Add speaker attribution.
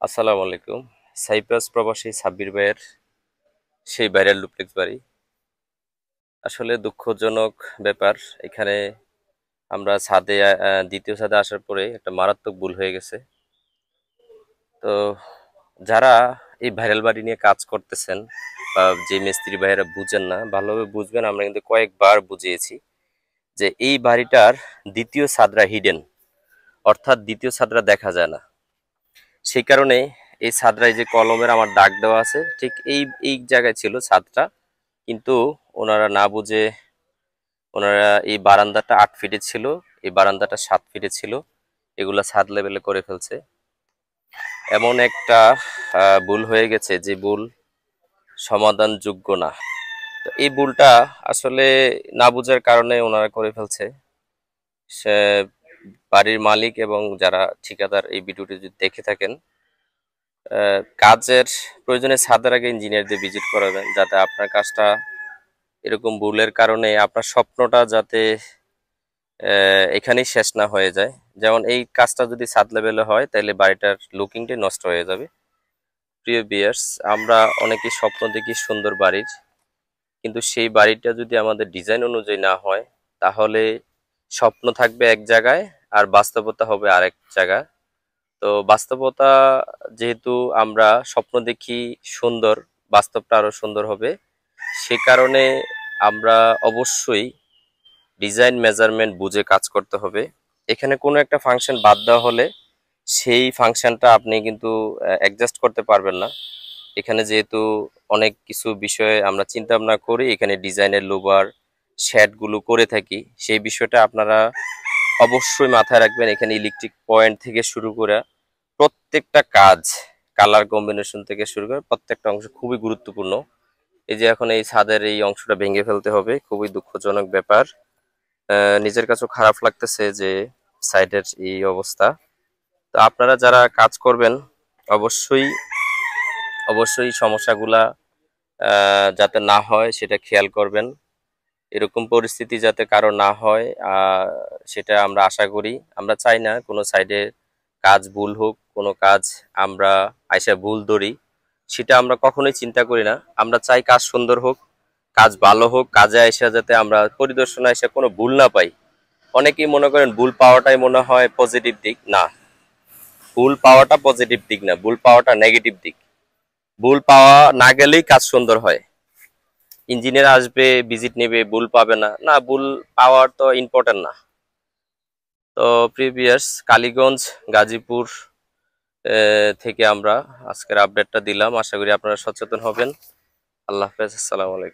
Speaker 1: আসসালামু আলাইকুম। সাইপ্রাস প্রবাসী সাব্বির ভাইয়ের সেই ভাইরাল ডুপ্লেক্স বাড়ি। আসলে দুঃখজনক ব্যাপার। এখানে আমরা ছাদে দ্বিতীয় ছাদে আসার পরে একটা মারাত্মক ভুল হয়ে গেছে। তো যারা এই ভাইরাল বাড়ি নিয়ে কাজ করতেছেন বা যে মিস্ত্রি ভাইয়েরা বুঝেন না, ভালোভাবে বুঝবেন। আমরা কিন্তু কয়েকবার বুঝিয়েছি যে এই বাড়িটার দ্বিতীয় ছাদরা হিডেন, অর্থাৎ দ্বিতীয় ছাদরা দেখা যায় না। সেই কারণে এই ছাদরায় যে কলমের আমার দাগ দেওয়া আছে, ঠিক এই এই জায়গায় ছিল ছাদটা। কিন্তু ওনারা না বুঝে ওনারা এই বারান্দাটা 8 ফিটের ছিল, এই বারান্দাটা 7 ফিটের ছিল, এগুলা ছাদ লেভেলে করে ফেলছে। এমন একটা ভুল হয়ে গেছে যে ভুল সমাধানযোগ্য না। তো এই ভুলটা আসলে না বুঝার কারণে ওনারা করে ফেলছে। সে বাড়ির মালিক এবং যারা ঠিকাদার এই ভিডিওটি যদি দেখে থাকেন, কাজের প্রয়োজনে ছাদের আগে ইঞ্জিনিয়ারদের ভিজিট করাবেন, যাতে আপনার কাজটা এরকম ভুলের কারণে আপনার স্বপ্নটা যাতে এখানেই শেষ না হয়ে যায়। যেমন এই কাজটা যদি ছাদ লেভেলে হয় তাহলে বাড়িটার লুকিংটাই নষ্ট হয়ে যাবে। প্রিয় ভিউয়ার্স, আমরা অনেকেই স্বপ্ন দেখি সুন্দর বাড়ির, কিন্তু সেই বাড়িটা যদি আমাদের ডিজাইন অনুযায়ী না হয়, তাহলে স্বপ্ন থাকবে এক জায়গায় আর বাস্তবতা হবে আরেক জায়গায়। তো বাস্তবতা, যেহেতু আমরা স্বপ্ন দেখি সুন্দর, বাস্তবটা আরো সুন্দর হবে। সে কারণে আমরা অবশ্যই ডিজাইন মেজারমেন্ট বুঝে কাজ করতে হবে। এখানে কোনো একটা ফাংশন বাদ দেওয়া হলে সেই ফাংশনটা আপনি কিন্তু অ্যাডজাস্ট করতে পারবেন না। এখানে যেহেতু অনেক কিছু বিষয়ে আমরা চিন্তা ভাবনা করি, এখানে ডিজাইনের লোভার শেডগুলো করে থাকি, সেই বিষয়টা আপনারা অবশ্যই মাথায় রাখবেন। এখানে ইলেকট্রিক পয়েন্ট থেকে শুরু করে প্রত্যেকটা কাজ, কালার কম্বিনেশন থেকে শুরু করে প্রত্যেকটা অংশ খুবই গুরুত্বপূর্ণ। এই যে এখন এই ছাদের এই অংশটা ভেঙে ফেলতে হবে, খুবই দুঃখজনক ব্যাপার। নিজের কাছেও খারাপ লাগতেছে যে সাইডের এই অবস্থা। তো আপনারা যারা কাজ করবেন, অবশ্যই অবশ্যই সমস্যাগুলা যাতে না হয় সেটা খেয়াল করবেন। এরকম পরিস্থিতি যাতে কারো না হয়, সেটা আমরা আশা করি। আমরা চাই না কোনো সাইডে কাজ ভুল হোক, কোনো কাজ আমরা আইসা ভুল ধরি, সেটা আমরা কখনোই চিন্তা করি না। আমরা চাই কাজ সুন্দর হোক, কাজ ভালো হোক, কাজে আইসা যাতে আমরা পরিদর্শনে আইসা কোনো ভুল না পাই। অনেকেই মনে করেন ভুল পাওয়াটাই মনে হয় পজিটিভ দিক। না, ভুল পাওয়াটা পজিটিভ দিক না, ভুল পাওয়াটা নেগেটিভ দিক। ভুল পাওয়া না গেলেই কাজ সুন্দর হয়। ইঞ্জিনিয়ার আসবে, ভিজিট নেবে, ভুল পাবে না, না ভুল পাওয়ার তো ইম্পর্টেন্ট না। তো প্রিভিয়াস কালীগঞ্জ গাজীপুর থেকে আমরা আজকের আপডেটটা দিলাম। আশা করি আপনারা সচেতন হবেন। আল্লাহ হাফেজ, আসসালামু আলাইকুম।